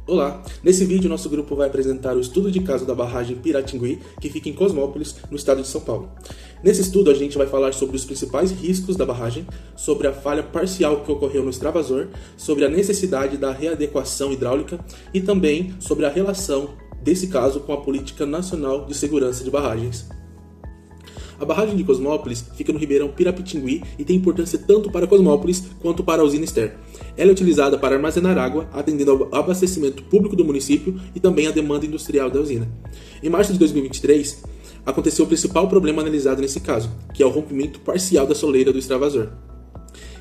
Olá! Nesse vídeo, nosso grupo vai apresentar o estudo de caso da barragem Piratingui, que fica em Cosmópolis, no estado de São Paulo. Nesse estudo, a gente vai falar sobre os principais riscos da barragem, sobre a falha parcial que ocorreu no extravasor, sobre a necessidade da readequação hidráulica e também sobre a relação desse caso com a Política Nacional de Segurança de Barragens. A barragem de Cosmópolis fica no ribeirão Pirapitingui e tem importância tanto para Cosmópolis quanto para a usina Ster. Ela é utilizada para armazenar água, atendendo ao abastecimento público do município e também à demanda industrial da usina. Em março de 2023, aconteceu o principal problema analisado nesse caso, que é o rompimento parcial da soleira do extravasor.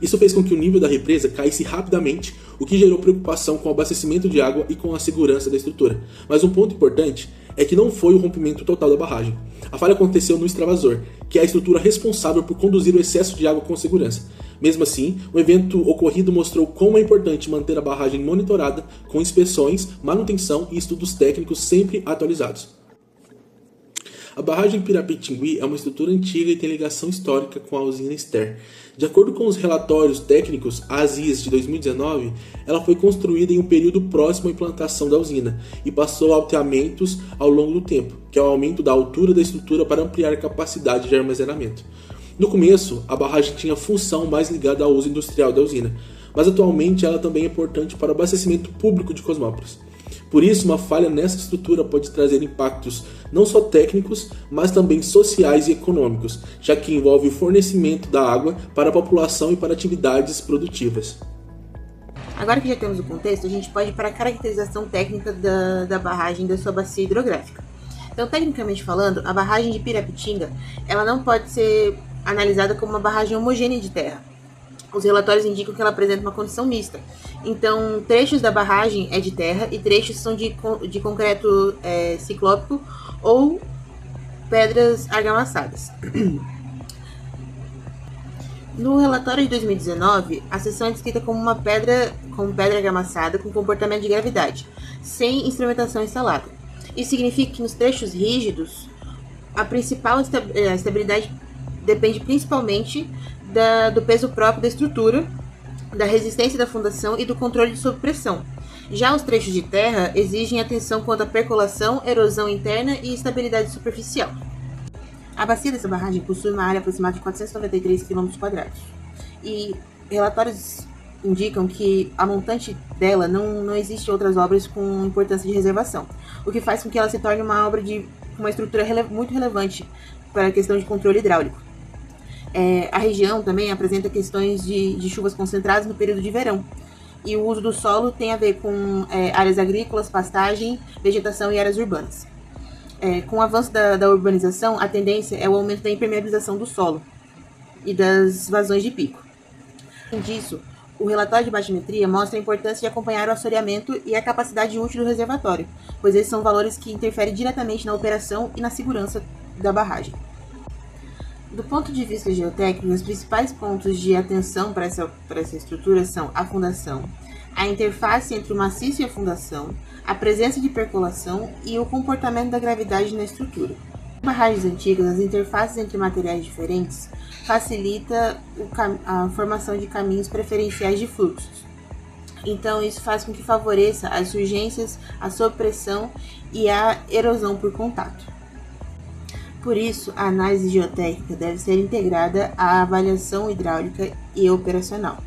Isso fez com que o nível da represa caísse rapidamente, o que gerou preocupação com o abastecimento de água e com a segurança da estrutura. Mas um ponto importante é que não foi o rompimento total da barragem. A falha aconteceu no extravasor, que é a estrutura responsável por conduzir o excesso de água com segurança. Mesmo assim, o evento ocorrido mostrou como é importante manter a barragem monitorada, com inspeções, manutenção e estudos técnicos sempre atualizados. A barragem Pirapitingui é uma estrutura antiga e tem ligação histórica com a usina Ster. De acordo com os relatórios técnicos ASIS de 2019, ela foi construída em um período próximo à implantação da usina e passou alteamentos ao longo do tempo, que é o aumento da altura da estrutura para ampliar a capacidade de armazenamento. No começo, a barragem tinha função mais ligada ao uso industrial da usina, mas atualmente ela também é importante para o abastecimento público de Cosmópolis. Por isso, uma falha nessa estrutura pode trazer impactos não só técnicos, mas também sociais e econômicos, já que envolve o fornecimento da água para a população e para atividades produtivas. Agora que já temos o contexto, a gente pode ir para a caracterização técnica da barragem da sua bacia hidrográfica. Então, tecnicamente falando, a barragem de Pirapitinga ela não pode ser analisada como uma barragem homogênea de terra. Os relatórios indicam que ela apresenta uma condição mista. Então, trechos da barragem é de terra e trechos são de concreto ciclópico ou pedras argamassadas. No relatório de 2019, a seção é descrita como pedra argamassada com comportamento de gravidade, sem instrumentação instalada. Isso significa que nos trechos rígidos, a principal estabilidade depende principalmente do peso próprio da estrutura, da resistência da fundação e do controle sob pressão. Já os trechos de terra exigem atenção quanto à percolação, erosão interna e estabilidade superficial. A bacia dessa barragem possui uma área aproximada de 493 km². E relatórios indicam que a montante dela não existe outras obras com importância de reservação, o que faz com que ela se torne uma obra de uma estrutura muito relevante para a questão de controle hidráulico. A região também apresenta questões de chuvas concentradas no período de verão. E o uso do solo tem a ver com áreas agrícolas, pastagem, vegetação e áreas urbanas. Com o avanço da urbanização, a tendência é o aumento da impermeabilização do solo e das vazões de pico. Além disso, o relatório de batimetria mostra a importância de acompanhar o assoreamento e a capacidade útil do reservatório, pois esses são valores que interferem diretamente na operação e na segurança da barragem. Do ponto de vista geotécnico, os principais pontos de atenção para essa estrutura são a fundação, a interface entre o maciço e a fundação, a presença de percolação e o comportamento da gravidade na estrutura. Em barragens antigas, as interfaces entre materiais diferentes facilita a formação de caminhos preferenciais de fluxos. Então, isso faz com que favoreça as urgências, a sobrepressão e a erosão por contato. Por isso, a análise geotécnica deve ser integrada à avaliação hidráulica e operacional.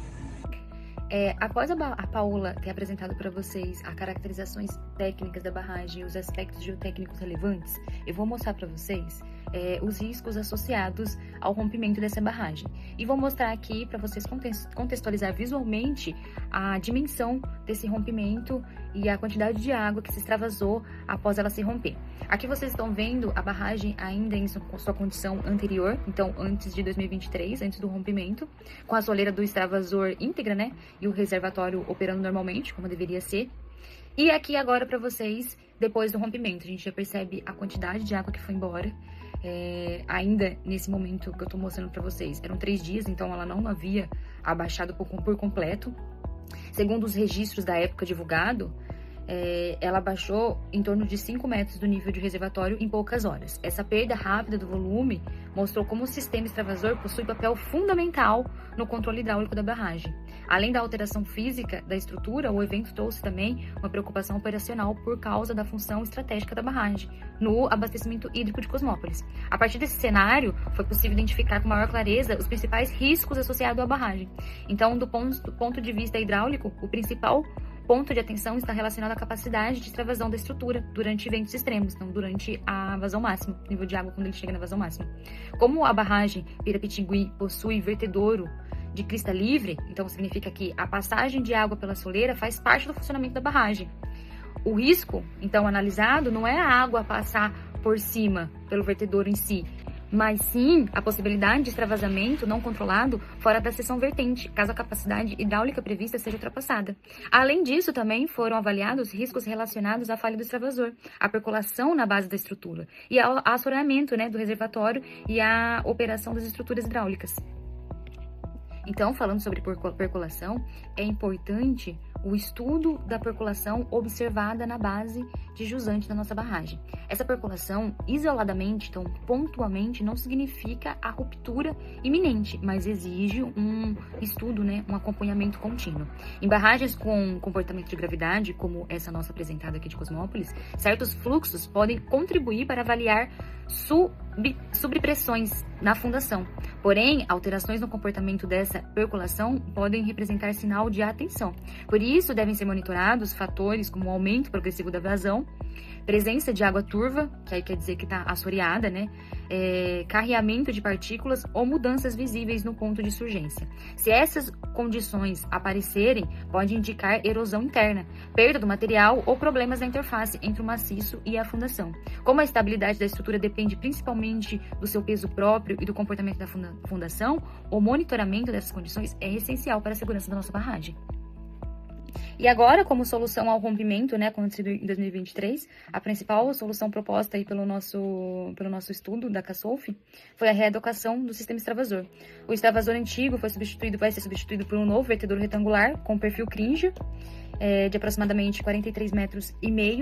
Após a Paula ter apresentado para vocês as caracterizações técnicas da barragem e os aspectos geotécnicos relevantes, eu vou mostrar para vocês os riscos associados ao rompimento dessa barragem. E vou mostrar aqui para vocês contextualizar visualmente a dimensão desse rompimento e a quantidade de água que se extravasou após ela se romper. Aqui vocês estão vendo a barragem ainda em sua condição anterior, então antes de 2023, antes do rompimento, com a soleira do extravasor íntegra, né? E o reservatório operando normalmente, como deveria ser. E aqui agora para vocês, depois do rompimento, a gente já percebe a quantidade de água que foi embora. Ainda nesse momento que eu tô mostrando para vocês, eram 3 dias, então ela não havia abaixado por completo. Segundo os registros da época divulgado, ela baixou em torno de 5 metros do nível de reservatório em poucas horas. Essa perda rápida do volume mostrou como o sistema extravasor possui papel fundamental no controle hidráulico da barragem. Além da alteração física da estrutura, o evento trouxe também uma preocupação operacional por causa da função estratégica da barragem no abastecimento hídrico de Cosmópolis. A partir desse cenário, foi possível identificar com maior clareza os principais riscos associados à barragem. Então, do ponto de vista hidráulico, o principal ponto de atenção está relacionado à capacidade de extravasão da estrutura durante eventos extremos, então durante a vazão máxima, nível de água quando ele chega na vazão máxima. Como a barragem Pirapitingui possui vertedouro de crista livre, então significa que a passagem de água pela soleira faz parte do funcionamento da barragem. O risco, então, analisado não é a água passar por cima pelo vertedouro em si, mas sim a possibilidade de extravasamento não controlado fora da seção vertente, caso a capacidade hidráulica prevista seja ultrapassada. Além disso, também foram avaliados riscos relacionados à falha do extravasor, à percolação na base da estrutura e ao assoreamento, do reservatório e à operação das estruturas hidráulicas. Então, falando sobre percolação, é importante o estudo da percolação observada na base de jusante da nossa barragem. Essa percolação, isoladamente, então pontualmente, não significa a ruptura iminente, mas exige um estudo, um acompanhamento contínuo. Em barragens com comportamento de gravidade, como essa nossa apresentada aqui de Cosmópolis, certos fluxos podem contribuir para avaliar subpressões na fundação. Porém, alterações no comportamento dessa percolação podem representar sinal de atenção. Por isso, devem ser monitorados fatores como o aumento progressivo da vazão, presença de água turva, que aí quer dizer que está assoreada, carreamento de partículas ou mudanças visíveis no ponto de surgência. Se essas condições aparecerem, pode indicar erosão interna, perda do material ou problemas na interface entre o maciço e a fundação. Como a estabilidade da estrutura depende principalmente do seu peso próprio e do comportamento da fundação, o monitoramento dessas condições é essencial para a segurança da nossa barragem. E agora, como solução ao rompimento, acontecido em 2023, a principal solução proposta aí pelo nosso estudo da CASOLF foi a readequação do sistema extravasor. O extravasor antigo vai ser substituído por um novo vertedouro retangular com perfil Cringer, de aproximadamente 43,5 metros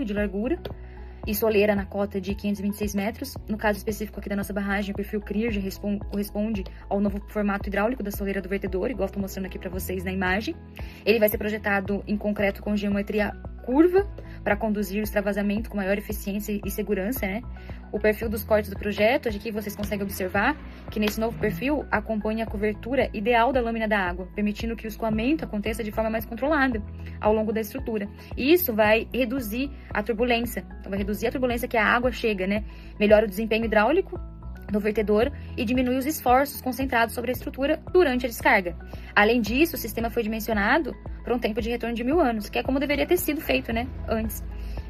de largura, e soleira na cota de 526 metros. No caso específico aqui da nossa barragem, o perfil Cringer corresponde ao novo formato hidráulico da soleira do vertedor, igual estou mostrando aqui para vocês na imagem. Ele vai ser projetado em concreto com geometria curva para conduzir o extravasamento com maior eficiência e segurança, O perfil dos cortes do projeto, aqui vocês conseguem observar que nesse novo perfil acompanha a cobertura ideal da lâmina da água, permitindo que o escoamento aconteça de forma mais controlada ao longo da estrutura. E isso vai reduzir a turbulência, que a água chega, Melhora o desempenho hidráulico do vertedor e diminui os esforços concentrados sobre a estrutura durante a descarga. Além disso, o sistema foi dimensionado para um tempo de retorno de 1000 anos, que é como deveria ter sido feito, antes.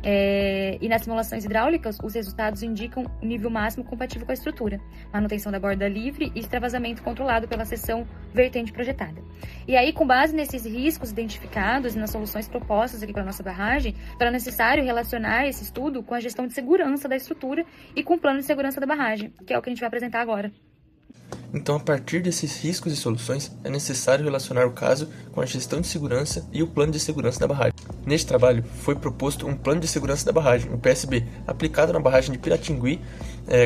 E nas simulações hidráulicas, os resultados indicam o nível máximo compatível com a estrutura, manutenção da borda livre e extravasamento controlado pela seção vertente projetada. E aí, com base nesses riscos identificados e nas soluções propostas aqui para a nossa barragem, será necessário relacionar esse estudo com a gestão de segurança da estrutura e com o plano de segurança da barragem, que é o que a gente vai apresentar agora. Então, a partir desses riscos e soluções, é necessário relacionar o caso com a gestão de segurança e o plano de segurança da barragem. Neste trabalho, foi proposto um plano de segurança da barragem, o PSB, aplicado na barragem de Piratingui,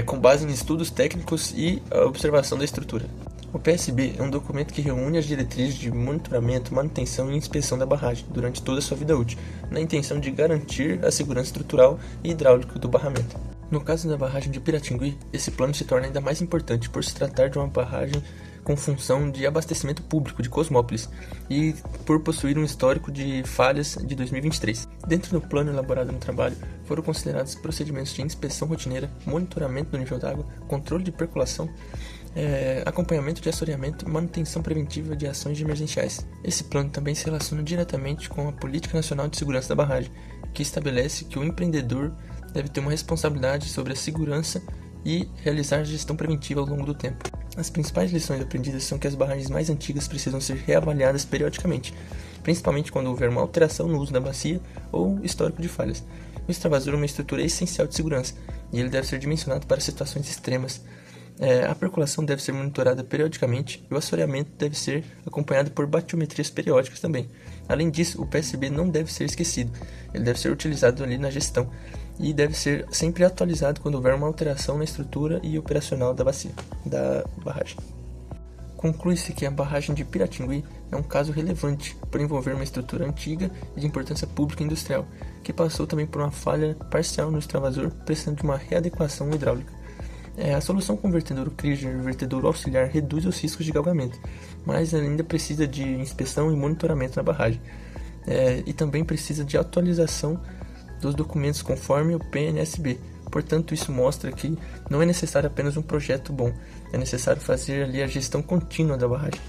com base em estudos técnicos e a observação da estrutura. O PSB é um documento que reúne as diretrizes de monitoramento, manutenção e inspeção da barragem durante toda a sua vida útil, na intenção de garantir a segurança estrutural e hidráulica do barramento. No caso da barragem de Piratingui, esse plano se torna ainda mais importante por se tratar de uma barragem com função de abastecimento público de Cosmópolis e por possuir um histórico de falhas de 2023. Dentro do plano elaborado no trabalho, foram considerados procedimentos de inspeção rotineira, monitoramento do nível d'água, controle de percolação, acompanhamento de assoreamento e manutenção preventiva de ações emergenciais. Esse plano também se relaciona diretamente com a Política Nacional de Segurança da Barragem, que estabelece que o empreendedor deve ter uma responsabilidade sobre a segurança e realizar gestão preventiva ao longo do tempo. As principais lições aprendidas são que as barragens mais antigas precisam ser reavaliadas periodicamente, principalmente quando houver uma alteração no uso da bacia ou histórico de falhas. O extravasor é uma estrutura essencial de segurança e ele deve ser dimensionado para situações extremas. A percolação deve ser monitorada periodicamente e o assoreamento deve ser acompanhado por batiometrias periódicas também. Além disso, o PSB não deve ser esquecido, ele deve ser utilizado ali na gestão e deve ser sempre atualizado quando houver uma alteração na estrutura e operacional da bacia, da barragem. Conclui-se que a barragem de Piratingui é um caso relevante por envolver uma estrutura antiga e de importância pública e industrial, que passou também por uma falha parcial no extravasor, precisando de uma readequação hidráulica. A solução com vertedouro Krieger e vertedouro auxiliar reduz os riscos de galgamento, mas ainda precisa de inspeção e monitoramento na barragem. E também precisa de atualização dos documentos conforme o PNSB. Portanto, isso mostra que não é necessário apenas um projeto bom, é necessário fazer ali a gestão contínua da barragem.